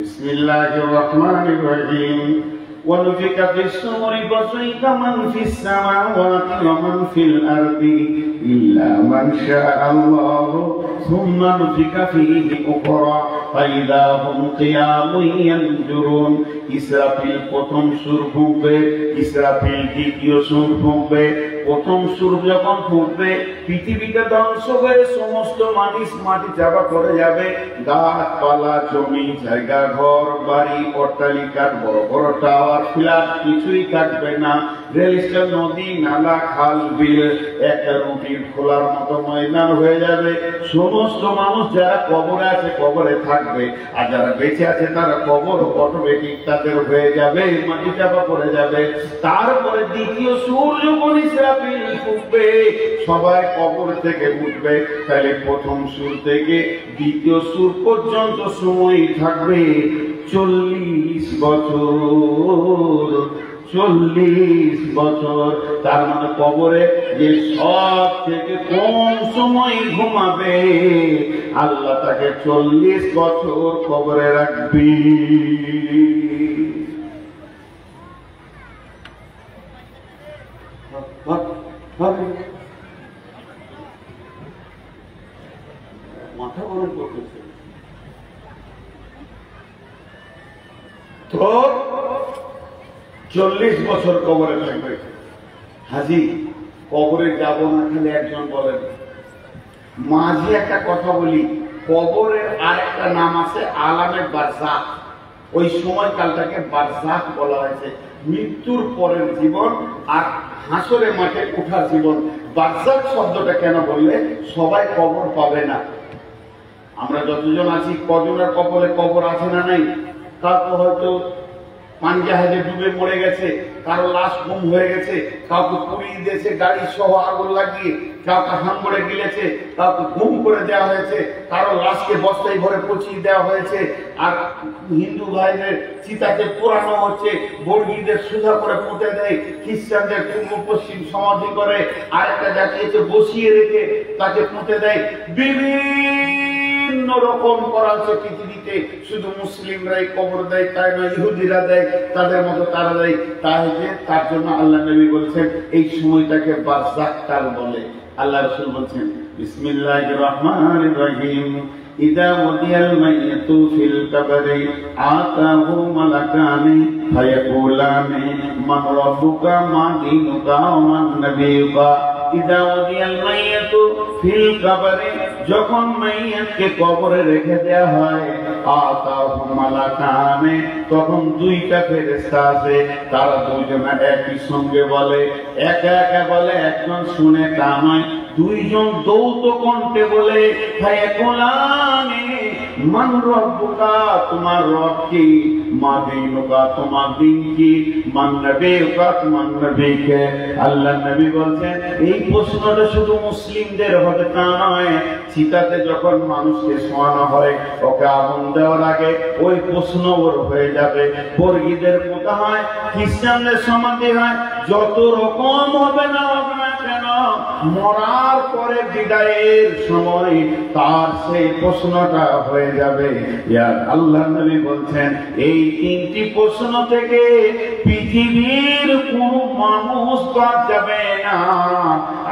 بسم الله الرحمن الرحيم ونفخ في الصور فصعق من في السماوات ومن في الأرض إلا من شاء الله ثم نفخ فيه أخرى فإذا هم قيام ينظرون ইসরাফিল প্রথম সুর ফুঁকবে, ইসরাফিল দ্বিতীয় সুর ফুঁকবে। প্রথম সুর যখন ফুঁকবে পৃথিবীতে ধ্বংস হয়ে সমস্ত মানুষ মাটি চাপা পড়ে যাবে। গাছপালা, জমি জায়গা, ঘর বাড়ি, অট্টালিকা, বড় বড় টাওয়ার, ফ্ল্যাট কিছুই থাকবে না। রেল স্টেশন, নদী নালা, খাল বিল একটা রুটির খোলার মতো ময়দান হয়ে যাবে। সমস্ত মানুষ যারা কবরে আছে কবরে থাকবে, আর যারা বেঁচে আছে তারা কবর অটোমেটিক তাদের হয়ে যাবে, মাটি চাপা পড়ে যাবে। তারপরে দ্বিতীয় সুর যখন ইসরাফিল ফুঁকবে সবাই কবর থেকে উঠবে। তাহলে প্রথম সুর থেকে দ্বিতীয় সুর পর্যন্ত সময় থাকবে 40 বছর। 40 বছর, তার মানে কবরে যে সব থেকে কম সময় ঘুমাবে আল্লাহ তাকে 40 বছর কবরে রাখবি। মাথা গরম করতেছে তো 40 বছর কবরে থাকবে। হাজি কবরে যাব না, খালি একজন বলেন। মাঝে একটা কথা বলি, কবরের আরেকটা নাম আছে আলামে বারজাখ। ওই সময়কালটাকে বারজাখ বলা হয়েছে, মৃত্যুর পরের জীবন আর হাসরে মাঠে ওঠার জীবন। বারজাখ শব্দটা কেন বললে, সবাই কবর পাবে না। আমরা যতজন আছি কজনের কবরে কবর আছে না নাই? তারপর হয়তো পানি জাহাজে ডুবে মরে গেছে, কারো লাশ গুম হয়ে গেছে, কাউকে পুড়িয়ে দিয়েছে গাড়ি সহ আগুন লাগিয়ে, কাউকে হাঙ্গরে গিলেছে, কাউকে গুম করে দেওয়া হয়েছে, কারো লাশকে বস্তায় ভরে পচিয়ে দেওয়া হয়েছে। আর হিন্দু ভাইদের চিতাকে পোড়ানো হচ্ছে, বর্গীদের সুধা করে পুঁতে দেয়, খ্রিস্টানদের পূর্ব পশ্চিম সমাধি করে আরেকটা জাতিকে বসিয়ে রেখে তাকে পুঁতে দেয়। বিভিন্ন রকম করা হচ্ছে পৃথিবীতে। শুধু মুসলিমরাই কবর দেয় তাই নয়, ইহুদিরা দেয়, তাদের মতো তারা দেয়। তার জন্য আল্লাহ নবী বলছেন এই সময়টাকে বারজাখ কাল বলে। আল্লাহ রাসূল বলছেন বিসমিল্লাহির রহমানির রহিম ইদা ওদিয়াল মাইয়াতু ফিল কবরি আতাহু মালাকানি ফায়াকুলানি মান রাব্বুকা মা দীনুকা মান নবিয়ুকা। ইদা ওদিয়াল মাইয়াতু ফিল কবরি, যখন মাইয়াতকে কবরে রেখে দেয়া হয়, আতাহু মালাকানি, তখন দুইটা ফেরেশতা আছে। তারা দুইজনে একই সঙ্গে বলে, একা একা বলে, একজন শুনে তা নয়, দুইজন যৌথ কণ্ঠে বলে, ফায়াকুলানি মান রাব্বুকা, তোমার রব কি, মা দীনুকা, তোমার দিন কি, মান নবিয়ুকা, তোমার নবী কে। আল্লাহ নবী বলছেন এই প্রশ্নটা শুধু মুসলিমদের হবে তা নয়। চিতাতে যখন মানুষকে শোয়ানো হয়, ওকে আগুন দেওয়ার আগে ওই প্রশ্ন ওর হয়ে যাবে। বর্গীদের পোতা হয়, খ্রিস্টানদের সমাধি হয়, যত রকম হবে না কেন, মরার পরে বিদায়ের সময় তার সেই প্রশ্নটা হয়ে যাবে। আল্লাহ নবী বলছেন এই 3টি প্রশ্ন থেকে পৃথিবীর কোন মানুষ বাদ যাবে না।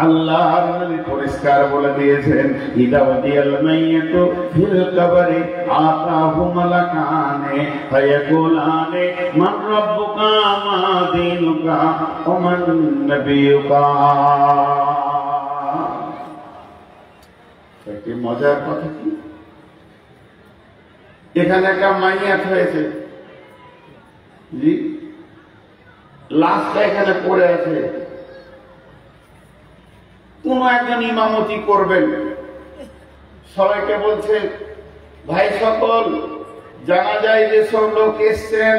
আল্লাহর নবী পরিষ্কার বলে দিয়েছেন ইদা ওদিয়াল মাইয়াতু ফিল কবরি আতাহু মালাকানি ফায়াকুলানি মান রাব্বুকা মা দীনুকা ওয়া মান নবিয়ুকা। একটি মজার কথা কি, এখানে একটা মাইয়াত হয়েছে, জি, লাশটা এখানে পড়ে আছে। কোন একজন ইমামতি করবেন, সবাইকে বলছে ভাই সকল, জানা যায় যে সব লোক এসছেন,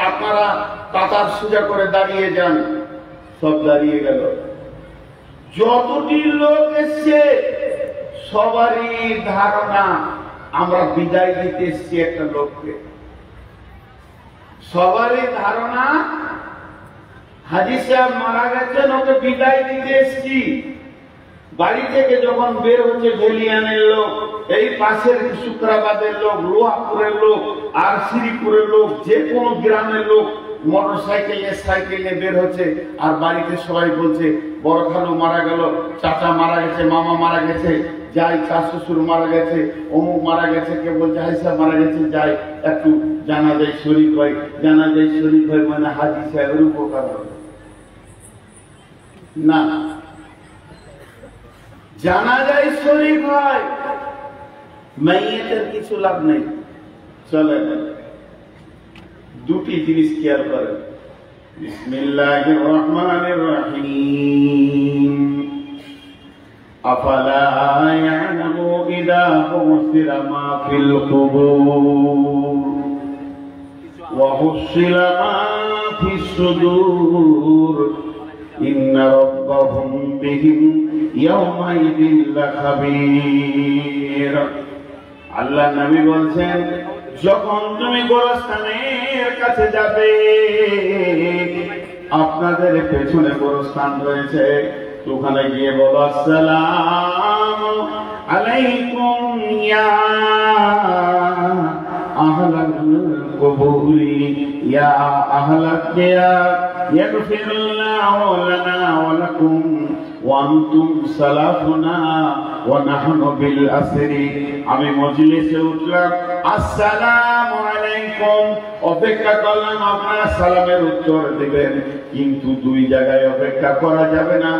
আপনারা কাতার সোজা করে দাঁড়িয়ে যান। সব দাঁড়িয়ে গেল। যতটি লোক এসছে সবারই ধারণা আমরা বিদায় দিতে এসছি একটা লোককে। সবারই ধারণা হাজী সাহেব মারা গেছেন, ওকে বিদায় দিতে এসছি। বাড়ি থেকে যখন বের হচ্ছে ভেলিয়ানের লোক, এই পাশের শুক্রাবাদের লোক, লোহাপুরের লোক আর শ্রীপুরের লোক, যে কোনো গ্রামের লোক মোটর সাইকেলে বের হচ্ছে আর বাড়িতে সবাই বলছে বড় খালু মারা গেল, চাচা মারা গেছে, মামা মারা গেছে, যাই চার শ্বশুর মারা গেছে, অমুক মারা গেছে, কে বলছে হাইসা মারা গেছে, যাই একটু জানাজায় শরীক হয়। জানাজায় শরীক হয় মানে হাজি সাহেবের উপকার হবে না, জানাজায় শরীক হয়, মাইয়েতের কিছু লাভ নেই। চলে দুটি জিনিস খেয়াল করেন। বিসমিল্লাহির রহমানির রহিম। আফালা ইয়ালামু ইযা বুসিরা মা ফিল কুবুর ওয়া হুসিলা মা ফিস সুদূর ইন্না রাব্বাহুম বিহিম ইয়াওমাইযিন লাখাবীর। আল্লাহ নবী বলছেন, যখন তুমি গোরস্থানের কাছে যাবে, আপনাদের পেছনে গোরস্থান রয়েছে, ওখানে গিয়ে বলো আসসালামু আলাইকুম ইয়া আহলাল কুবুরি ইয়া আহলাদ দিয়ার ইয়াগফিরুল্লাহু লানা ওয়া লাকুম ওয়া আনতুম সালাফুনা ওয়া নাহনু বিল আসরি। আমি মজলিসে উঠলাম, আসসালামু আলাইকুম, অপেক্ষা করলাম আপনারা সালামের উত্তর দিবেন, কিন্তু দুই জায়গায় অপেক্ষা করা যাবে না।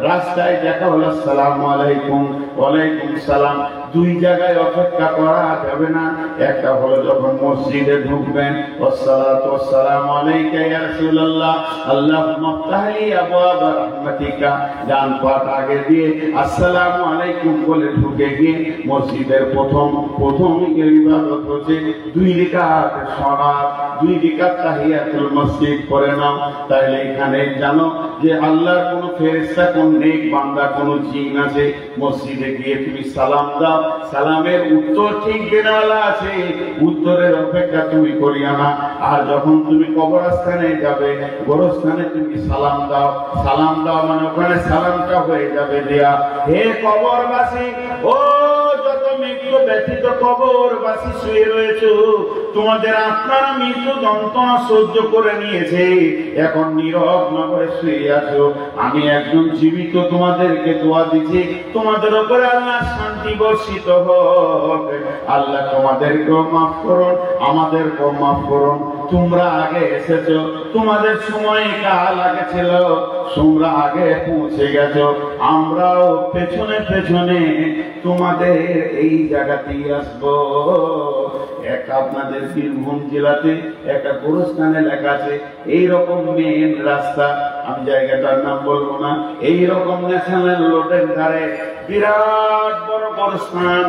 রাস্তায় দেখা হলো আসসালামু আলাইকুম, ওয়ালাইকুম সালাম, দুই জায়গায় অপেক্ষা করা যাবে না। একটা হলো যখন মসজিদে ঢুকবেন, ওয়াসসালাতু ওয়াসসালামু আলাইকা ইয়া রাসূলুল্লাহ, আল্লাহুম্মা ইফতাহ লি আবওয়াবা রাহমাতিকা, ডান পাট আগে দিয়ে আসসালামু আলাইকুম বলে ঢুকে গিয়ে মসজিদের প্রথম ইবাদত হচ্ছে 2 রাকাত সালাত, 2 রাকাত তাহিয়াতুল মসজিদ পড়ে নাও। তাহলে এখানে জানো যে আল্লাহর কোন ফেরেশতা, কোন নেক বান্দা, কোন জিন আছে, মসজিদে গিয়ে তুমি সালাম দাও, সালামের উত্তর ঠিক দেওয়ালা আছে, উত্তরের অপেক্ষা তুমি করিও না। আর যখন তুমি কবরস্থানে যাবে, গোরস্থানে তুমি সালাম দাও, সালাম দাও মানে ওখানে সালামটা হয়ে যাবে দেয়া। হে কবরবাসী, ও যত মৃত্যু ব্যতীত কবরবাসী শুয়ে রয়েছে, তোমাদের আপনারা মৃত্যু যন্ত্রণা সহ্য করে নিয়েছে, এখন নীরব নগরে শুয়ে আছো, আমি একজন জীবিত তোমাদেরকে দোয়া দিচ্ছি, তোমাদের উপরে আল্লাহ শান্তি বর্ষিত হোক। আল্লাহ তোমাদেরকেও মাফ করুন, আমাদেরকেও মাফ করুন। তোমরা আগে এসেছো, তোমাদের সময় কাল আগে ছিল, তোমরা আগে পৌঁছে গেছো, আমরাও পেছনে পেছনে তোমাদের এই জায়গাতেই আসবো। এক আপনাদের বীরভূম জেলাতে একটা গোরস্থানে লেখা আছে, এইরকম মেন রাস্তা, আমি জায়গাটার নাম বলবো না, এইরকম ন্যাশনাল রোডের ধারে বিরাট বড় গোরস্থান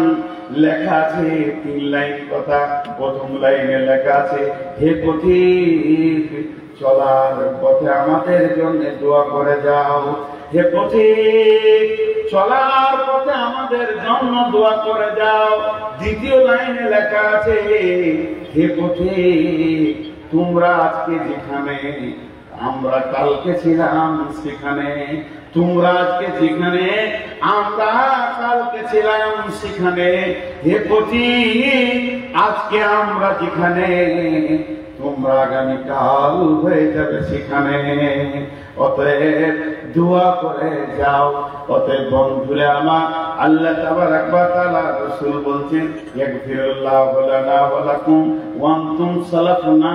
লেখা আছে, 3 লাইন কথা। প্রথম লাইনে লেখা আছে, হে পথিক, চলার পথে আমাদের জন্য দোয়া করে যাও। হে পথিক, চলার পথে আমাদের জন্য দোয়া করে যাও। দ্বিতীয় লাইনে লেখা আছে, হে পথিক, তোমরা আজকে যেখানে, আমরা কালকে ছিলাম সেখানে, তোমরা আজকে যেখানে, আমরা কালকে ছিলাম সেখানে। হে পথিক, আজকে আমরা যেখানে, তোমরা আগামীকাল হয়ে যাবে সেখানে। অতএব দোয়া করে যাও। অতএব বন্ধুরা আমার, আল্লাহ তাবারাক ওয়া তাআলা রাসূল বলছেন, ইয়াগফিরুল্লাহু লানা ওয়া লাকুম ওয়া আনতুম সালাফুনা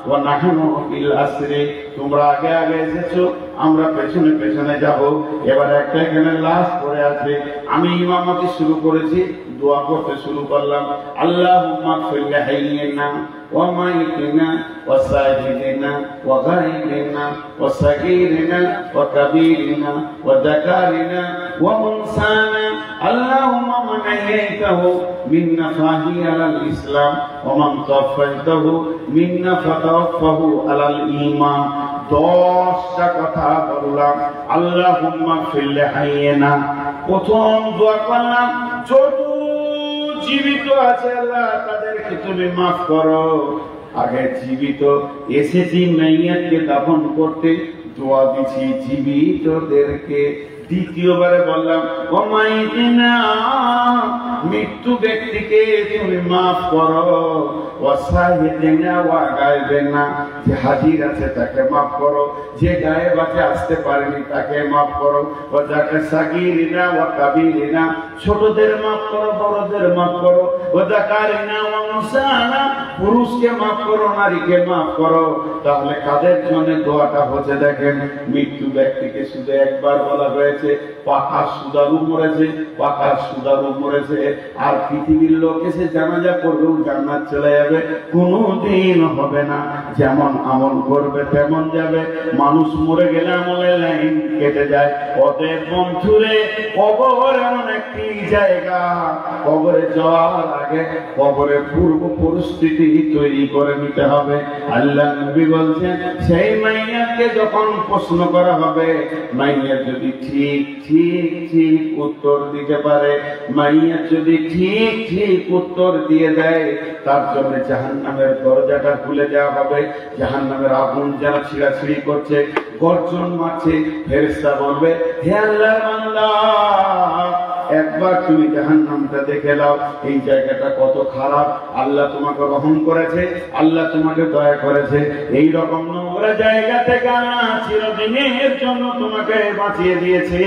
ওয়া নাহনু বিল আসরি। তোমরা আগে আগে এসেছো, আমরা পেছনে পেছনে যাব। এবার একটা এখানে লাশ পড়ে আছে, আমি ইমামতি শুরু করেছি, দোয়া করতে শুরু করলাম, আল্লাহুম্মা ইগফির লিহাইয়িনা ওয়া মাইয়িতিনা ওয়া সাজিদিনা ওয়া গায়বিনা ওয়া সাগীরিনা ওয়া কাবীরিনা ওয়া যাকারিনা ওয়া উনসানা, আল্লাহুম্মা মান আহয়াইতাহু মিন্না ফাহি আলাল ইসলাম ওয়া মান তাওয়াফাইতাহু মিন্না ফাতাওয়াফাহু আলাল ঈমান। 10টা কথা বললাম, আল্লাহুম্মা ইগফির লিহাইয়িনা। প্রথম দোয়া করলাম, যত জীবিত আছে আল্লাহ তাদেরকে তুমি মাফ করো। আগে জীবিত এসেছি মাইয়াতকে দাফন করতে, দোয়া দিছি জীবিতদেরকে দ্বিতীয়বারে বললাম ওমাইনা, মৃত্যু ব্যক্তিকে তুমি মাফ করো, ওয়াসাহিদিনা ওয়া গায়বিনা, যে হাজির আছে তাকে মাফ করো, যে গায়েব আছে আসতে পারেনি তাকে মাফ করো, ওয়াজাকা সাগীরিনা ওয়া কাবীরিনা, ছোটদের মাফ করো বড়দের মাফ করো, ওয়াজাকারিনা ওয়া মুসানা, পুরুষকে মাফ করো নারীকে মাফ করো। তাহলে কাদের জন্য দোয়াটা হচ্ছে দেখেন, মৃত্যু ব্যক্তিকে শুধু একবার বলা হয়েছে, পাকার সুদারু মরেছে, পাকার সুদারু মরেছে, আর পৃথিবীর লোক এসে জানাজা করবেও জান্নাত চলে যাবে, কোনদিন হবে না। যেমন আমল করবে তেমন যাবে, মানুষ মরে গেলে আমলের লাইন কেটে যায়। অতএব বন্ধুরে, কবর এমন একটি জায়গা, কবরে যাওয়ার আগে কবরের পূর্ব পরিস্থিতি তৈরি করে নিতে হবে। আল্লাহ নবী বলছেন, সেই মাইয়াকে যখন প্রশ্ন করা হবে, মাইয়া যদি ঠিক ঠিক ঠিক উত্তর দিতে পারে, মাইয়া যদি ঠিক ঠিক উত্তর দিয়ে দেয়, তার জন্য জাহান্নামের দরজাটা খুলে দেওয়া হবে। জাহান্নামের আগুন যারা ছিঁড়াছিঁড়ি করছে, গর্জন মারছে, ফেরেশতা বলবে, হে আল্লাহর বান্দা, একবার তুমি জাহান্নামটা দেখে নাও, এই জায়গাটা কত খারাপ। আল্লাহ তোমাকে রহম করেছে, আল্লাহ তোমাকে দয়া করেছে, এই রকম নোংরা জায়গা থেকে চিরদিনের জন্য তোমাকে বাঁচিয়ে দিয়েছে,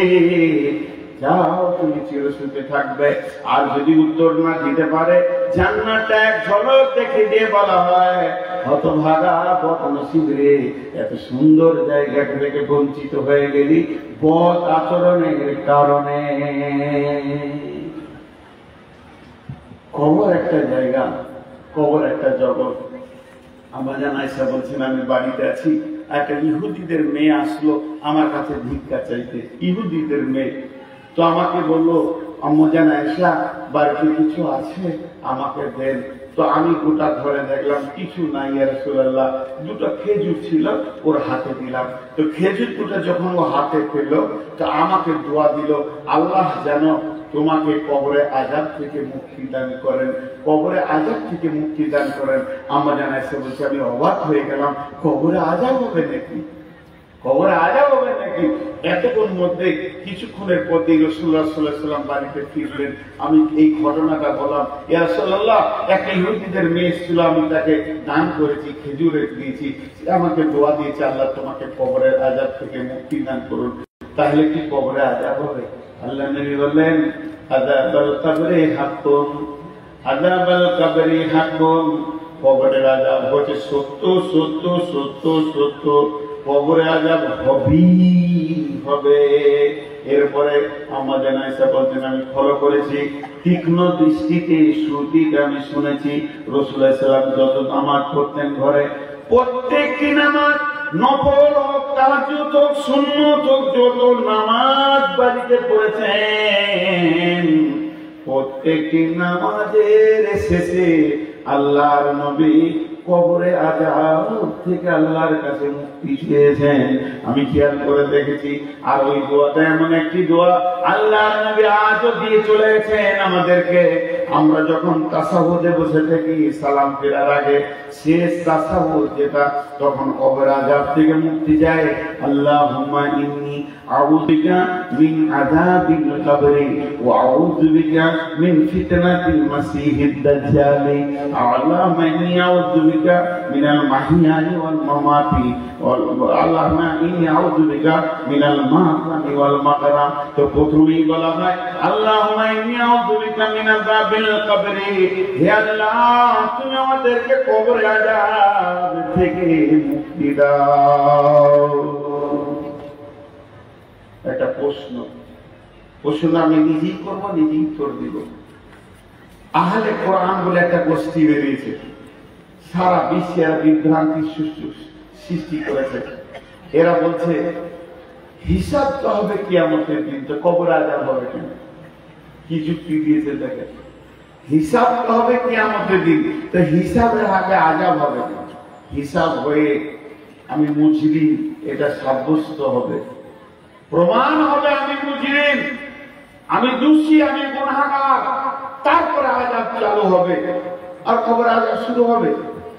যাও তুমি চিরসুখে থাকবে। আর যদি উত্তর না দিতে পারে, জান্নাতটা এক ঝলক দেখে দিয়ে বলা হয়, হতভাগা বদনসিব রে, এত সুন্দর জায়গা থেকে বঞ্চিত হয়ে গেলি বদ আচরণের কারণে। কবর একটা জায়গা, কবর একটা জগৎ। আমার জানাইসা বলছেন, আমি বাড়িতে আছি, একটা ইহুদিদের মেয়ে আসলো আমার কাছে ভিক্ষা চাইতে, ইহুদিদের মেয়ে। তো আমাকে বললো, আম্মাজান আয়েশা, বাড়িতে কিছু আছে, আমাকে দেন। তো আমি গোটা ধরে দেখলাম কিছু নাই, ইয়া রাসূলুল্লাহ। দুটো খেজুর ছিল, ওর হাতে দিলাম। তো খেজুর দুটো যখন ও হাতে পেল, তো আমাকে দোয়া দিল, আল্লাহ যেন তোমাকে কবরে আযাব থেকে মুক্তি দান করেন, কবরে আযাব থেকে মুক্তি দান করেন। আম্মাজান আয়েশা বলছে, আমি অবাক হয়ে গেলাম, কবরে আযাব হবে নাকি, কবরে আযাব হবে নাকি? এতক্ষণ মধ্যে কিছুক্ষণের মধ্যে রাসূলুল্লাহ সাল্লাল্লাহু আলাইহি ওয়াসাল্লাম বাড়িতে ফিরলেন। আমি এই ঘটনাটা বললাম, ইয়া রাসূলুল্লাহ, একটা ইহুদিদের মেয়ে ছিল, আমি তাকে দান করেছি, খেজুরে দিয়েছি, আমাকে দোয়া দিয়েছে, আল্লাহ তোমাকে কবরের আযাব থেকে মুক্তি দান করুন। তাহলে কি কবরে আযাব হবে? আল্লাহ নবী বললেন, আযাবাল কবরি হাক্কুন, আযাবাল কবরি হাক্কুন, কবরের আযাব হচ্ছে সত্য সত্য সত্য সত্য, কবরে আযাব হবে। এরপরে আমাদের আয়েশা বলছেন, আমি ফলো করেছি, তীক্ষ্ণ দৃষ্টিতে শ্রুতিটা আমি শুনেছি, রাসূলুল্লাহ সাল্লাল্লাহু আলাইহি ওয়াসাল্লাম যত নামাজ পড়তেন ঘরে, প্রত্যেকটি নামাজ, নফল হোক, তাহাজ্জুদ হোক, সুন্নত হোক, যত নামাজ বাড়িতে পড়েছেন, প্রত্যেকটি নামাজের শেষে আল্লাহর নবী কবরে আযাব থেকে আল্লাহর কাছে মুক্তি চেয়েছেন। আমি খেয়াল করে দেখেছি। আর ওই দোয়াটা এমন একটি দোয়া, আল্লাহর নবী আজও দিয়ে চলে গেছেন আমাদেরকে। আমরা যখন তাসাহুদে বসে থাকি সালাম ফেরার আগে, শেষ তাসাহুদ যেটা, তখন কবর আযাব থেকে মুক্তি যায়। আল্লাহুম্মা ইন্নী আউযু বিকা মিন আযাবিল কবরি ওয়া আউযু বিকা মিন ফিতনাতিল মাসিহিদ দাজ্জাল। আল্লাহুম্মা ইন্নী আউযু বিকা মিনাল মাহইয়াই ওয়াল মামাতি, আল্লাহুম্মা ইন্নী আউযু বিকা মিনাল মাহরামি ওয়াল মাগরাম। তো প্রথমেই বলা হয়, আল্লাহুম্মা ইন্নী আউযু বিকা মিন আযাবিল কবরি, হে আল্লাহ, তুমি আমাদেরকে কবর আযাব থেকে মুক্তি দাও। একটা প্রশ্ন আমি নিজেই করবো, নিজেই উত্তর দিব। আহলে কোরআন বলে একটা গোষ্ঠী বেরিয়েছে, সারা বিশ্বে বিভ্রান্তি সৃষ্টি করেছে। এরা বলছে হিসাব তো হবে কিয়ামতের দিন, তো কবর আযাব হবে কেন? কি যুক্তি দিয়েছে দেখেন, হিসাব তো হবে কিয়ামতের দিন, তো হিসাবের আগে আযাব হবে কেন? হিসাব হয়ে আমি মুজরিম এটা সাব্যস্ত হবে, প্রমাণ হবে আমি মুজরিম, আমি দোষী, আমি গুনাহগার, তারপরে আযাব চালু হবে, আর কবর আযাব শুরু হবে,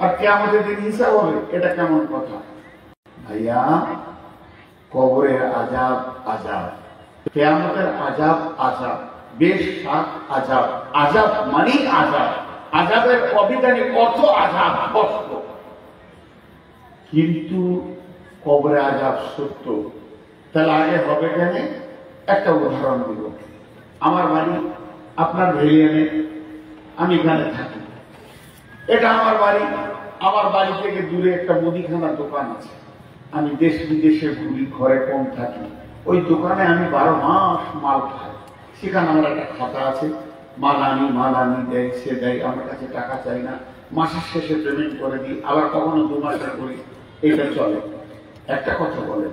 আর কিয়ামতের দিন হিসাব হবে। এটা কেমন কথা ভাইয়া? কবরের আযাব আযাব, কিয়ামতের আযাব আযাব, বেশ সাত আযাব। আযাব মানে আযাব, আযাবের অভিধানিক অর্থ আযাব, কষ্ট। কিন্তু কবরে আযাব সত্য। তাহলে আগে হবে কেন? একটা উদাহরণ দিব। আমার বাড়ি আপনার ভেলিয়ানে, আমি এখানে থাকি, এটা আমার বাড়ি। আমার বাড়ি থেকে দূরে একটা মুদিখানার দোকান আছে। আমি দেশ বিদেশে ঘুরি, ঘরে কম থাকি। ওই দোকানে আমি 12 মাস মাল খাই। সেখানে আমার একটা খাতা আছে, মাল আনি দেয়, সে দেয়, আমার কাছে টাকা চাই না। মাসের শেষে পেমেন্ট করে দিই, আবার কখনো 2 মাসের করি, এটা চলে। একটা কথা বলেন,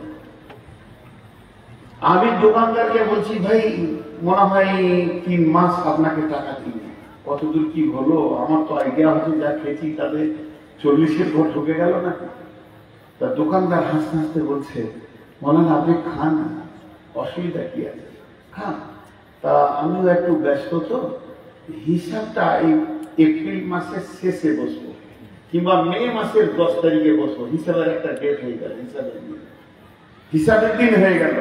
আমি দোকানদারকে বলছি, ভাই মনে হয় 3 মাস আপনাকে টাকা দিই। কতদূর কি হলো আমার তো আইডিয়া হচ্ছে, যা খেয়েছি তাতে 40-এর ঘর ঢুকে গেল নাকি। তা দোকানদার হাসতে হাসতে বলছে, মনে আপনি খান, অসুবিধা কি আছে, খান। তা আমিও একটু ব্যস্ত, তো হিসাবটা এই এপ্রিল মাসের শেষে বসবো, কিংবা মে মাসের 10 তারিখে বসবো। হিসাবের একটা ডেট হয়ে গেল, হিসাবের দিন হয়ে গেল।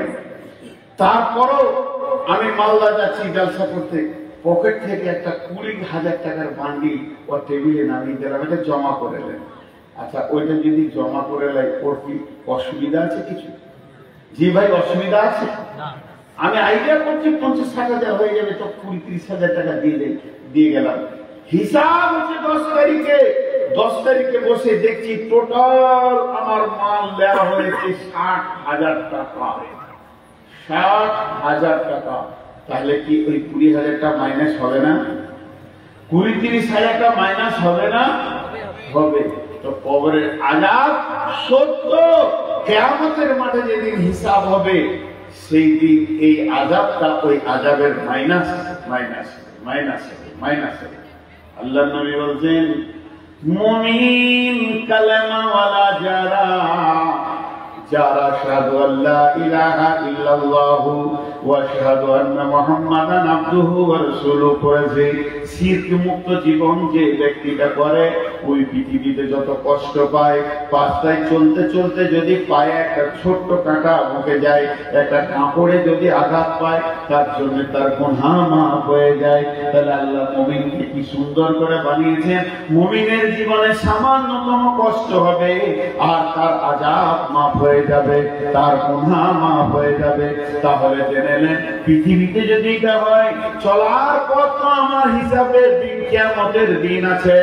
তারপরও আমি মালদা যাচ্ছি ব্যবসা করতে, পকেট থেকে একটা 20,000 টাকার বান্ডিল ও টেবিলে নামিয়ে দিলাম, এটা জমা করে নেন। আচ্ছা, ওইটা যদি জমা করে লাই, ওর কি অসুবিধা আছে কিছু? জি ভাই, অসুবিধা আছে? আমি আইডিয়া করছি 50-60 হাজার হয়ে যাবে, তো 20-30 হাজার টাকা দিয়ে গেলাম। হিসাব হচ্ছে 10 তারিখে। 10 তারিখে বসে দেখছি টোটাল আমার মাল দেওয়া হয়েছে 60,000 টাকা। 60,000 টাকা। তাহলে কি ওই 20,000টা মাইনাস হবে না? 20-30 হাজারটা মাইনাস হবে না? হবে। তো কবরের আযাব সত্য। কিয়ামতের মাঠে যেদিন হিসাব হবে, সেই দিন এই আযাবটা ওই আযাবের মাইনাস। আল্লাহর নবী বলছেন, মুমিন কালেমাওয়ালা যারা শাহাদু আল্লা ইলাহা ইল্লাল্লাহু ওয়া শাহাদু আন্না মুহাম্মাদান আবদুহু ওয়া রাসূলুহু পড়েছে, শিরক মুক্ত জীবন যে ব্যক্তিটা করে, ওই পৃথিবীতে যত কষ্ট পায়, রাস্তায় চলতে চলতে যদি পায়ে একটা ছোট্ট কাঁটা ঢুকে যায়, একটা কাপড়ে যদি আঘাত পায়, তার জন্য তার গুনাহ মাফ হয়ে যায়। তাহলে আল্লাহ মুমিনকে কি সুন্দর করে বানিয়েছেন। মুমিনের জীবনে সামান্যতম কষ্ট হবে, আর তার আযাব মাফ হয়ে যাবে, তার গুনাহ মাফ হয়ে যাবে। তাহলে জেনে নেন, পৃথিবীতে যদি এটা হয়, চলার পথ তো আমার হিসাবে দিন, কিয়ামতের দিন আছে।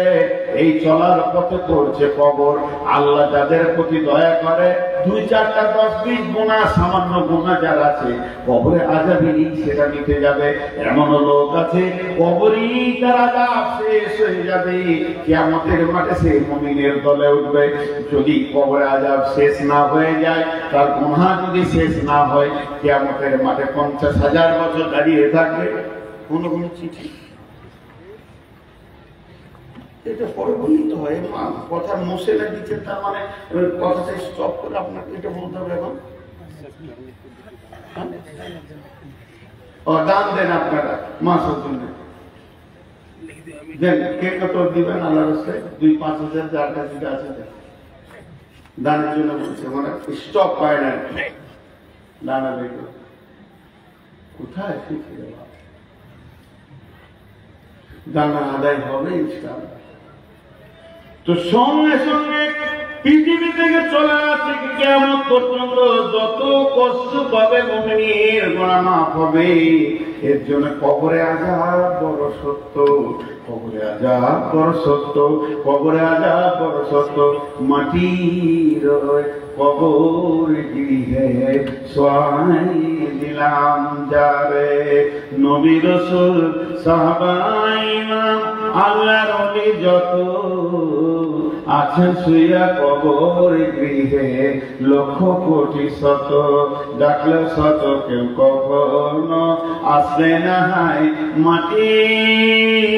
এই চলার পথে পড়ছে কবর। আল্লাহ যাদের প্রতি দয়া করে, 2-4টা 10-20 গুনাহ, সামান্য গুনাহ যার আছে, কবরে আযাবই সেটা মিটে যাবে। এমন লোক আছে কবরই তার আযাব শেষ হয়ে যাবে, কিয়ামতের মাঠে সে মুমিনের দলে উঠবে। যদি কবরে আযাব শেষ না হয়ে যায়, তার গুনাহ যদি শেষ না হয়, কিয়ামতের মাঠে 50,000 বছর দাঁড়িয়ে থাকবে। কোন চিঠি এটা পরে বললেই তো হয়। কথা মুছে না দিচ্ছেন, তার মানে কথাটা স্টপ করে আপনাকে এটা বলতে হবে। এখন দান দেন আপনারা, মাসের জন্য দেন। কে কত দিবেন আল্লাহর রাস্তায়? 2-5 হাজার যার কাছে আছে দানের জন্য বলছে, মানে স্টপ পায় না দানা দেখো কোথায় দানা আদায় হবে ইনশাআল্লাহ। তো সঙ্গে সঙ্গে পৃথিবী থেকে চলে আসছে কিয়ামত পর্যন্ত যত কষ্ট পাবে মুমিনের গুনাহ মাফ হবে। এর জন্য কবরে আযাব বড় সত্য, কবরে আযাব বড় সত্য, কবরে আযাব বড় সত্য। মাটির কবর গৃহে শোয়াই দিলাম যারে, নবী রাসূল সাহাবা ইমাম আল্লাহর ওলি যত আছেন শুইয়া কবর গৃহে, লক্ষ কোটি শত ডাকলে শত কেউ কখনো আসবে না হায় মাটির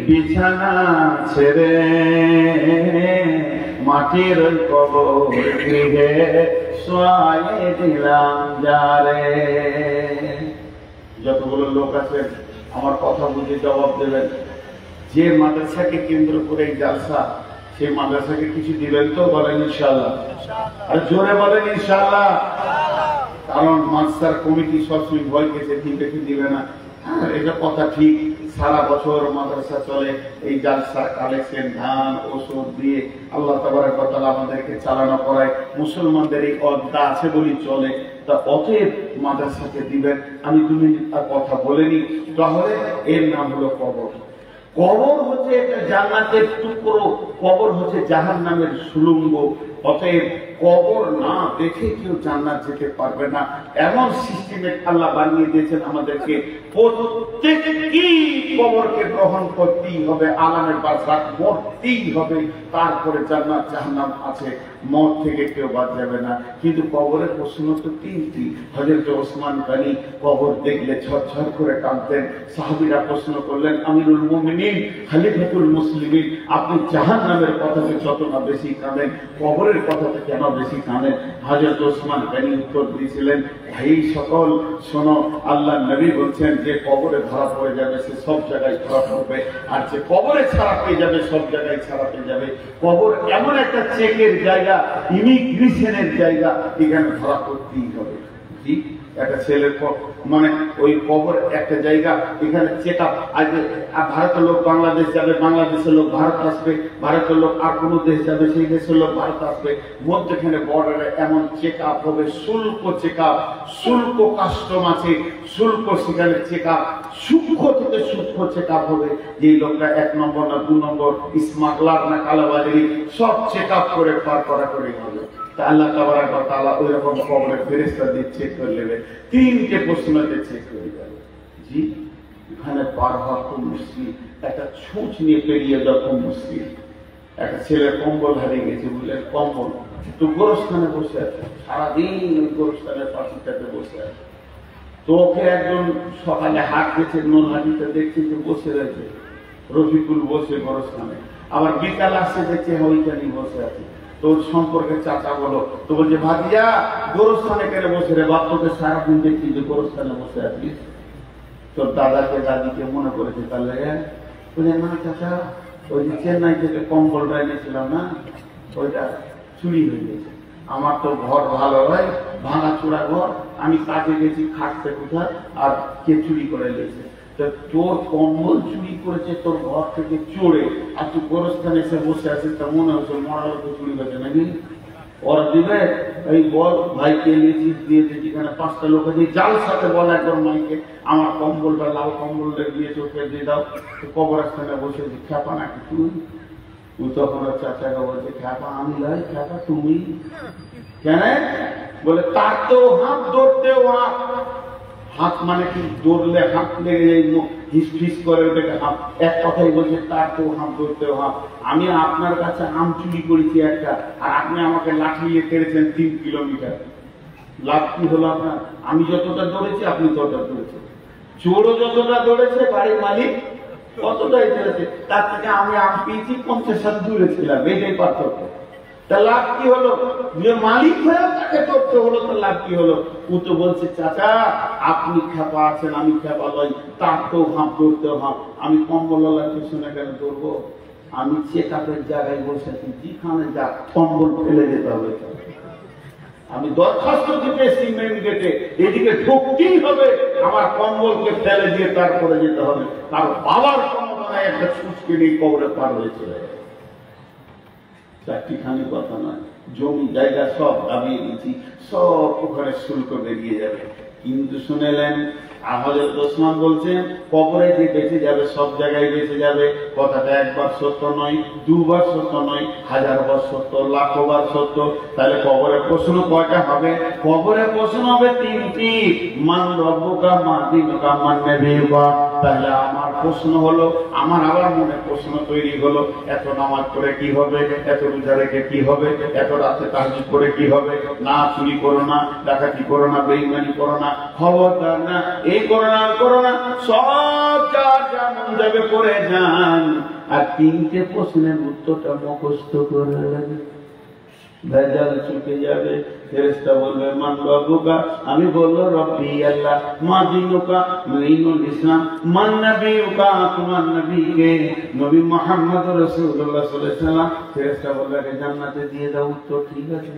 বিছানা ছেড়ে, মাটির কবর গৃহে শোয়াই দিলাম যারে। যতগুলো লোক আছে আমার কথা বুঝে জবাব দেবেন। যে মাদ্রাসাকে কেন্দ্র করে এই জালসা, সেই মাদ্রাসাকে কিছু দিবেন তো? বলেন ইনশাআল্লাহ। আর জোরে বলেন ইনশাআল্লাহ। কারণ মাদ্রাসার কমিটি সবসময় ভয় পেয়েছে ঠিক দিবে না। এটা কথা ঠিক, সারা বছর মাদ্রাসা চলে, এই জালসা কালেকশন ধান ওষুধ দিয়ে আল্লাহ তাবারক ওয়া তাআলা আমাদেরকে চালানো করায়, মুসলমানদের এই অদ্দা আছে বলি চলে। তা অতএব মাদ্রাসাকে দিবেন। আমি 2 মিনিট আর কথা বলিনি। তাহলে এর নাম হলো কবর। কবর হচ্ছে একটা জান্নাতের টুকরো, কবর হচ্ছে জাহান্নামের সুড়ঙ্গ। অতএব কবর না দেখে কেউ জান্নাত যেতে পারবে না। এমন সিস্টেমে আল্লাহ বানিয়ে দিয়েছেন আমাদেরকে, প্রত্যেককেই কবরকে গ্রহণ করতেই হবে, আলামের বারজাখ মরতেই হবে, তারপরে জান্নাত জাহান্নাম আছে, মত থেকে কেউ বাদ যাবে না। কিন্তু কবরের প্রশ্ন তো 3টি। হযরত ওসমান গনি কবর দেখলে ঝরঝর করে কাঁদতেন। সাহাবীরা প্রশ্ন করলেন, আমিরুল মুমিনিন, খলিফাতুল মুসলিমিন, আপনি জাহান্নামের কথাতে যত না বেশি কাঁদেন, কবরের কথাতে কেন বেশি কাঁদেন? হযরত ওসমান গনি উত্তর দিয়েছিলেন, ভাই সকল শোনো, আল্লাহর নবী বলছেন যে কবরে ধরা পড়ে যাবে সে সব জায়গায় ধরা পড়বে, আর যে কবরে ছাড়া পেয়ে যাবে সব জায়গায় ছাড়া পেয়ে যাবে। কবর এমন একটা চেকের জায়গা, ইমিগ্রেশনের জায়গা, এখানে ধরা পড়তেই হবে। ঠিক একটা ছেলের মানে ওই কবর একটা জায়গা, এখানে চেক আপ। আজ ভারতের লোক বাংলাদেশ যাবে, বাংলাদেশের লোক ভারত আসবে, ভারতের লোক আর কোনো দেশ যাবে, সেই দেশের লোক ভারত আসবে, মধ্যখানে বর্ডারে এমন চেক আপ হবে, শুল্ক চেক আপ, শুল্ক কাস্টম আছে, শুল্ক সেখানে চেক আপ, সূক্ষ্ম থেকে সূক্ষ্ম চেক আপ হবে। যে লোকটা 1 নম্বর না 2 নম্বর, স্মাগলার না কালাবাজারি, সব চেক আপ করে পার করা করে হবে। আল্লাহ তাবারক ওয়া তাআলা ওই রকম কবরের ফেরেশতা দিয়ে চেক করে নেবে, 3টে প্রশ্নতে চেক করে যাবে। জি, এখানে পার হওয়া খুব মুশকিল, একটা ছুঁচ নিয়ে পেরিয়ে যাওয়া খুব মুশকিল। একটা ছেলের কম্বল হারিয়ে গেছে, বুঝলেন, কম্বল তো গোরস্থানে বসে আছে, সারাদিন ওই গোরস্থানের পাশিটাতে বসে আছে। তো ওকে একজন সকালে হাট গেছে, নোনহাটিতে দেখছে যে বসে রয়েছে, রফিকুল বসে গোরস্থানে, আবার বিকাল আসছে দেখছে ওইখানেই বসে আছে। তোর সম্পর্কে চাচা বলো, তো বলছে ভাজিয়া গোরস্থানে কেন বসে রে বাপ, তোকে সারাদিন দেখছি যে গোরস্থানে বসে আছিস। তোর দাদাকে দাদিকে মনে করেছে, তাহলে বলে না চাচা, ওই যে চেন্নাই থেকে কম্বলটা এনেছিলাম না, ওইটা চুরি হয়ে গেছে। আমার তো ঘর ভালো হয়, ভাঙা চূড়া ঘর, আমি কাজে গেছি, খাটতে কোথায়, আর কে চুরি করে নিয়েছে? তোর কম্বল চুরি করেছে তোর ঘর থেকে চোরে, আর তুই গোরস্থানে এসে বসে আছিস, তা মনে হচ্ছে মরাল চুরি হয়েছে নাকি? ওরা দিবে, এই বল ভাইকে নিয়েছিস, দিয়েছে, যেখানে 5টা লোক আছে, জাল সাথে বল একবার মাইকে, আমার কম্বলটা লাল কম্বলটা দিয়ে চোখে দিয়ে দাও। কবরস্থানে বসে খ্যাপা নাকি তুই? তুই তখন চাচাকে বলছে, খ্যাপা আমি লাই, খ্যাপা তুমি কেন? বলে তার তো হাত, ধরতেও হাত, হাত মানে কি দৌড়লে হাত লেগে যায়, হিস ফিস করে ওটাকে হাত। এক কথাই বলছে তার তো হাত, ধরতেও হাত। আমি আপনার কাছে আম চুরি করেছি একটা, আর আপনি আমাকে লাঠি নিয়ে কেড়েছেন 3 কিলোমিটার, লাভ কি হলো আপনার? আমি যতটা দৌড়েছি আপনি ততটা দৌড়েছেন, চোরও যতটা দৌড়েছে বাড়ির মালিক ততটাই দৌড়েছে, তার থেকে আমি আম পেয়েছি 50 হাত দূরে ছিলাম, এটাই পার্থক্য। তা লাভ কি হলো? যে মালিক হয়ে তাকে করতে হলো, তো লাভ কি হলো? ও তো বলছে চাচা আপনি খ্যাপা আছেন, আমি খ্যাপা লই, তার তো হাঁপ, ধরতেও হাঁপ, আমি কম্বলওয়ালার পিছনে কেন ধরবো? আমি চেক আপের জায়গায় বসেছি, যেখানে যা কম্বল ফেলে যেতে হবে। আমি দরখাস্ত দিতে এসেছি মেন গেটে, এদিকে ঢুকতেই হবে, আমার কম্বলকে ফেলে দিয়ে তারপরে যেতে হবে। কারণ বাবার ক্ষমতায় একটা ছুটকে নিয়ে কবরে পার হয়ে চলে যায়। 4টি কথা নয়, জমি জায়গা সব দাবিয়ে দিচ্ছি, সব ওখানে শুল্ক বেরিয়ে যাবে। কিন্তু শুনেলেন হযরত ওসমান বলছেন কবরে যে বেঁচে যাবে সব জায়গায় বেঁচে যাবে। কথাটা একবার সত্য নয়, 2 বার সত্য নয়, 1000 বার সত্য, লাখো বার সত্য। তাহলে কবরে প্রশ্ন কয়টা হবে? কবরে প্রশ্ন হবে 3টি, মান রব্বুকা, মা দীনুকা, মান নবিয়ুকা। তাহলে আমার প্রশ্ন হলো, আমার আবার মনে প্রশ্ন তৈরি হলো, এত নামাজ পড়ে কি হবে, এত রোজা রেখে কি হবে, এত রাতে তাহাজ্জুদ করে কি হবে? না চুরি করো না, ডাকাতি করো না, বেঈমানি করো না, খবরদার না, এই করো না, করো না, সব যার যা মন যাবে করে যান। আর 3টে প্রশ্নের উত্তরটা মুখস্থ করে নেবেন, ভেজাল ছুটে যাবে। ফেরেশতা বলবে মান রব্বুকা, আমি বলবো রব্বি আল্লাহ, মা দীনুকা, দীনুল ইসলাম, মান নবিয়ুকা, তোমার নবীকে, নবী মুহাম্মদ রাসূলুল্লাহ সাল্লাল্লাহু আলাইহি ওয়াসাল্লাম। ফেরেশতা বলবে জান্নাতে দিয়ে দাও। উত্তর ঠিক আছে,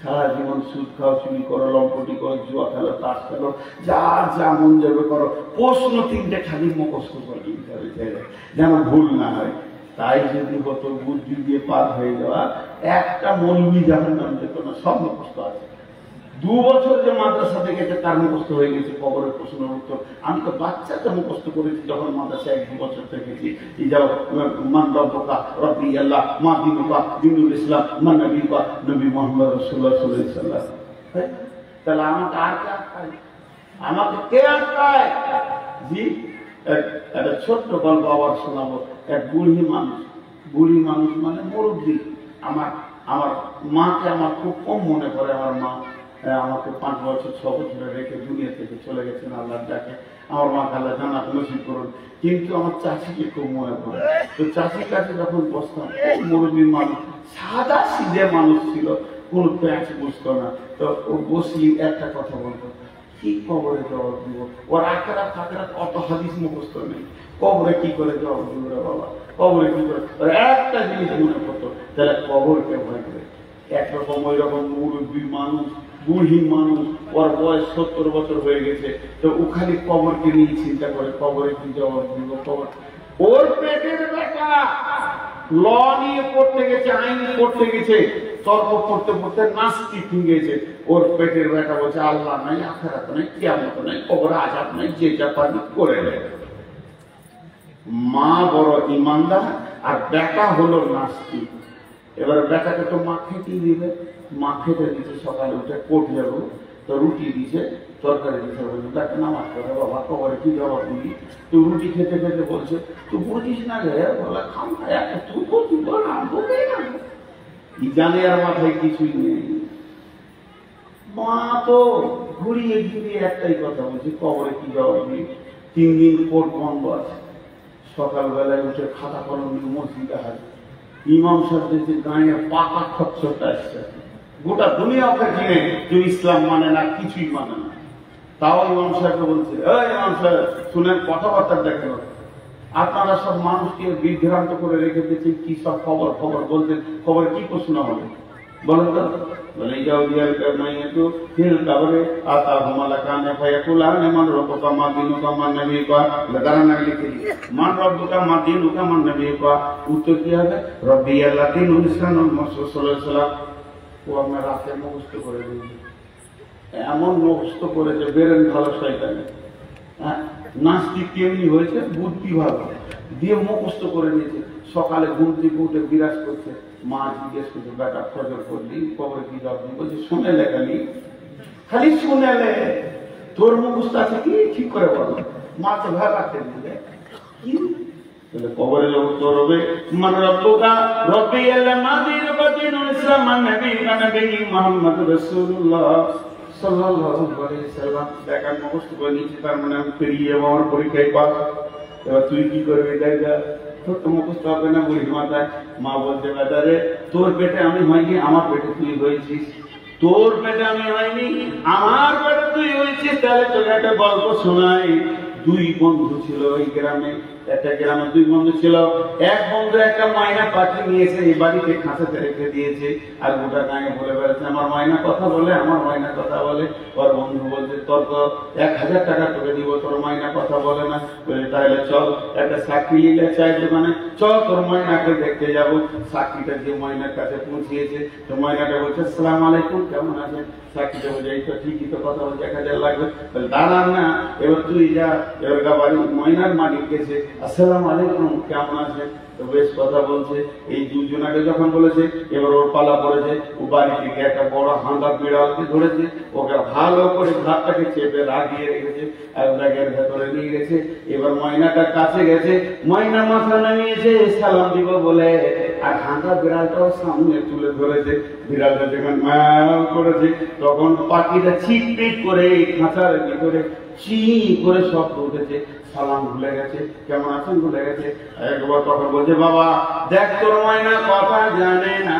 সারা জীবন সুদ খাও, চুরি করো, লম্পটি করো, জুয়া খেলো, তাস খেলো, যা যা মন যাবে করো, প্রশ্ন 3টে খালি মুখস্থ করে নিতে হবে যেন ভুল না হয়। তাই যদি হতো বুদ্ধি দিয়ে পার হয়ে যাওয়া, একটা মৌলবি জাহান্নাম যেত না, সব মুখস্থ আছে। 2 বছর যে মাদ্রাসা দেখেছে তার মুখস্থ হয়ে গেছে কবরের প্রশ্নের উত্তর। আমি তো বাচ্চাটা মুখস্থ করেছি যখন মাদ্রাসা 1-2 বছর থেকেছি। এই যাও মান রব্বুকা রব্বি আল্লাহ মা দিনুকা দিনুল ইসলাম মান নবীকা নবী মুহাম্মদ রাসূলুল্লাহ সাল্লাল্লাহু আলাইহি ওয়াসাল্লাম। তাহলে আমাকে আর কে আটকায়? আমাকে কে আটকায়? জি, একটা ছোট্ট গল্প আবার শোনাবো। এক বুড়ি মানুষ মানে মুরব্বী। আমার মাকে আমার খুব কম মনে পড়ে। আমার মা আমাকে 5 বছর 6 বছরে রেখে দুনিয়া থেকে চলে গেছেন আল্লাহর ডাকে। আমার মাকে আল্লাহ জান্নাত নসিব করুন। কিন্তু আমার চাষিকে খুব মনে পড়ে। তো চাষির কাছে যখন বসতাম, মুরব্বী মানুষ, সাদা সিধে মানুষ ছিল, কোনো প্যাঁচ বুঝতো না। তো ও বসলি একটা কথা বলতো, কি কবরে জবাব দিব? ওর আখেরাত ফাকেরাত অত হাদিস মুখস্থ নেই, কবরে কি করে জবাব দিব রে বাবা? কবরে কি করে? একটা জিনিস মনে পড়তো, তাহলে কবরকে ভয় করে। একরকম ওই রকম মুরব্বী মানুষ, বুড়ি মানুষ, ওর বয়স 70 বছর হয়ে গেছে। তো ও খালি কবরকে নিয়ে চিন্তা করে, কবরে কি জবাব দিব? কবর ওর পেটের ব্যাটা ল নিয়ে পড়তে গেছে, আইন পড়তে গেছে, তর্ক পড়তে পড়তে নাস্তিক হয়ে গেছে। ওর পেটের ব্যাটা বলছে আল্লাহ নাই, আখিরাত নাই, কিয়ামত নাই, কবরে আযাব নাই, যে যা পারি করে নেয়। মা বড় ইমানদার আর বেটা হলো নাস্তিক। এবার বেটাকে তো মা খেতেই দিবে। মা খেতে দিচ্ছে, সকালে উঠে কোট যাবো, তো রুটি দিছে, তরকারি দিছে, বলছে তাকে নামাজ পড়ে বাবা, কবরে কি জবাব দিবি? তো রুটি খেতে খেতে বলছে তুই বুঝিস না রে, বলে খাম তুই বলছিস বল না, বলবে না। জানে আর মাথায় কিছুই নেই। মা তো ঘুরিয়ে ঘুরিয়ে একটাই কথা বলছে, কবরে কি জবাব দিবি? 3 দিন কোর্ট বন্ধ আছে। সকালবেলায় উঠে খাতা কলম নিয়ে মসজিদে হাজির। ইমাম সাহেব দেখছে গায়ে পাকা খচ্চরটা আসছে। গোটা দুনিয়া ওকে চিনে, কেউ ইসলাম মানে না, কিছুই মানে না। তাও ইমাম সাহেবকে বলছে, ইমাম সাহেব শুনেন, কথাবার্তা দেখেন, আপনারা সব মানুষকে বিভ্রান্ত করে রেখে দিয়েছেন, কি সব খবর বলছেন, খবরে কি প্রশ্ন হবে বলেন তো? বলে যাও দিয়াল কামাইয়াতু ফিল কবরে আতা হুমালাকানে ফায়াকুলানে মান রব্বুকা মা দিনুকা মান নবীকা। দাঁড়ান আগে লিখে দিই, মান রব্বুকা মা দিনুকা মান নবীকা। উত্তর কি হবে? রব্বি আল্লাহ দিনুল ইসলাম মুহাম্মদ সাল্লাল্লাহু আলাইহি ওয়াসাল্লাম। ও আমরা রাতে মুখস্থ করে দিয়েছি, এমন মুখস্থ করেছে বেরেন ভালো শয়তানে। নাস্তিক কেমনি হয়েছে, বুদ্ধি ভালো দিয়ে মুখস্থ করে নিয়েছে। সকালে ঘুম থেকে উঠে বিরাজ করছে। মা জিজ্ঞেস করছে, বেটা ফজর করলি, কবরে কি জবাব দিই? বলছে শুনে লেখালি, খালি শুনে লে, তোর মুখস্থ আছে কি ঠিক করে বল। মা তো ভয় রাখতে দিলে কি কবরে উত্তর হবে মান রব্বুকা রব্বি আল্লাহ মা দিনুকা দিনুল ইসলাম মান নবীকা নবী মুহাম্মদ রাসূলুল্লাহ সাল্লাল্লাহু আলাইহি ওয়াসাল্লাম। দেখা মুখস্থ করে নিয়েছি, তার মানে আমি পেরিয়ে আমার পরীক্ষায় পাস। এবার তুই কি করবি? দেখা তোর তো মুখস্থ হবে না বুড়ি মাথায়। মা বলছে, বেটা রে, তোর পেটে আমি হয়নি, আমার পেটে তুই হয়েছিস। তোর পেটে আমি হয়নি, আমার পেটে তুই হয়েছিস। তাহলে তোকে একটা গল্প শোনাই। 2 বন্ধু ছিল ওই গ্রামে। একটা গ্রামে 2 বন্ধু ছিল। এক বন্ধু একটা ময়না পাখি নিয়েছে, এই বাড়িতে খাঁচাতে রেখে দিয়েছে, আর গোটা গায়ে বলে বেড়াচ্ছে আমার ময়না কথা বলে, আমার ময়না কথা বলে। ওর বন্ধু বলছে, তোর তো 1000 টাকা তোকে দিব, তোর ময়না কথা বলে না। বলে তাহলে চল একটা সাক্ষী নিয়ে চাই দোকানে, চল তোর ময়নাকে দেখতে যাবো। সাক্ষীটা যে ময়নার কাছে পৌঁছিয়েছে, তো ময়নাটা বলছে আসসালামু আলাইকুম, কেমন আছেন? সাক্ষীটা বলছে এই তো ঠিকই তো কথা বলছে, 1000 লাগবে। বলে দাঁড়ান না, এবার তুই যা। এবার বাড়ি ময়নার মালিক গেছে, আসসালামু আলাইকুম, কেমন আছে? তো বেশ কথা বলছে। এই 2 জনাকে যখন বলেছে, এবার ওর পালা পড়েছে। ও বাড়ি থেকে একটা বড় হাঁদা বিড়ালকে ধরেছে, ওকে ভালো করে ঘাটটাকে চেপে লাগিয়ে রেখেছে, আর ব্যাগের ভেতরে নিয়ে গেছে। এবার ময়নাটার কাছে গেছে, ময়না মাথা নামিয়েছে সালাম দিব বলে, আর হাঁদা বিড়ালটাও সামনে তুলে ধরেছে। বিড়ালটা যখন ম্যাও করেছে, তখন পাখিটা ছিটপিট করে খাঁচার ভিতরে চি করে শব্দ উঠেছে। সালাম ভুলে গেছে, কেমন আছেন ভুলে গেছে। একবার তখন বলছে, বাবা দেখ তোর ময়না কথা জানে না,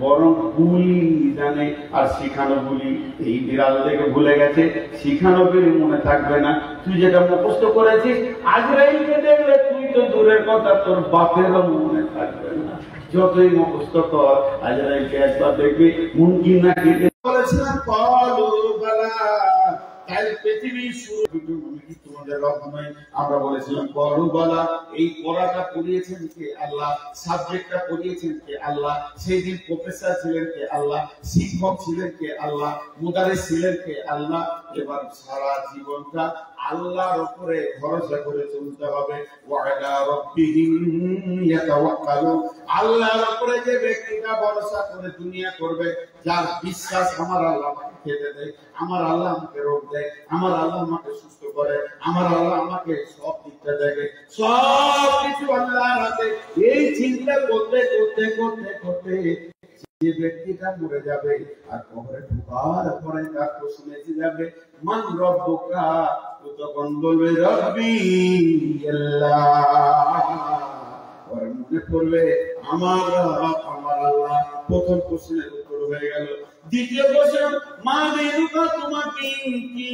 বরং বুলি জানে, আর শিখানো বুলি। এই বিড়াল থেকে ভুলে গেছে, শিখানো বলি মনে থাকবে না। তুই যেটা মুখস্থ করেছিস, আজরাইলকে দেখলে তুই তো দূরের কথা, তোর বাপেরও মনে থাকবে না। যতই মুখস্থ কর, আজরাইলকে একবার দেখবি মুমকিন নাকি বলেছিলাম কলু বালা। তাই পৃথিবীর শুরু তোমাদের রব নয়, আমরা বলেছিলাম কলু বালা। এই পড়াটা পড়িয়েছেন কে? আল্লাহ। সাবজেক্টটা পড়িয়েছেন কে? আল্লাহ। সেই দিন প্রফেসর ছিলেন কে? আল্লাহ। শিক্ষক ছিলেন কে? আল্লাহ। মুদারিস ছিলেন কে? আল্লাহ। এবার সারা জীবনটা আল্লাহর উপরে ভরসা করে চলতে হবে। ওয়ালা রাব্বিহিম ইয়াতাওয়াক্কালুন। আল্লাহর উপরে যে ব্যক্তিটা ভরসা করে দুনিয়া করবে, যার বিশ্বাস আমার আল্লাহ আমাকে খেতে দেয়, আমার আল্লাহ আমাকে রোগ দেয়, আমার আল্লাহ আমাকে সুস্থ করে, আমার আল্লাহ আমাকে সব দিকটা দেখে, সব কিছু আল্লাহর হাতে। এই চিন্তা করতে করতে করতে করতে যে ব্যক্তিটা মরে যাবে আর কবরে ঢোকার পরে তার প্রশ্ন এসে যাবে মান রব্বুকা, তো তখন বলবে রব্বি আল্লাহ। ওর মনে পড়বে আমার রব আমার আল্লাহ। প্রথম প্রশ্নের উত্তর হয়ে গেল। দ্বিতীয় প্রশ্ন, মা দিনুকা, তোমার দিন কি?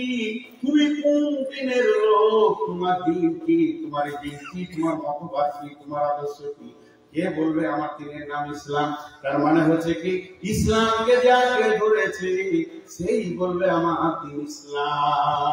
তুমি কোন দিনের লোক? তোমার দিন কি? তোমার দিন কি? তোমার মতবাদ কি? তোমার আদর্শ কি? কে বলবে আমার দিনের নাম ইসলাম? তার মানে হচ্ছে কি, ইসলামকে যাকে ধরেছে সেই বলবে আমার দিন ইসলাম।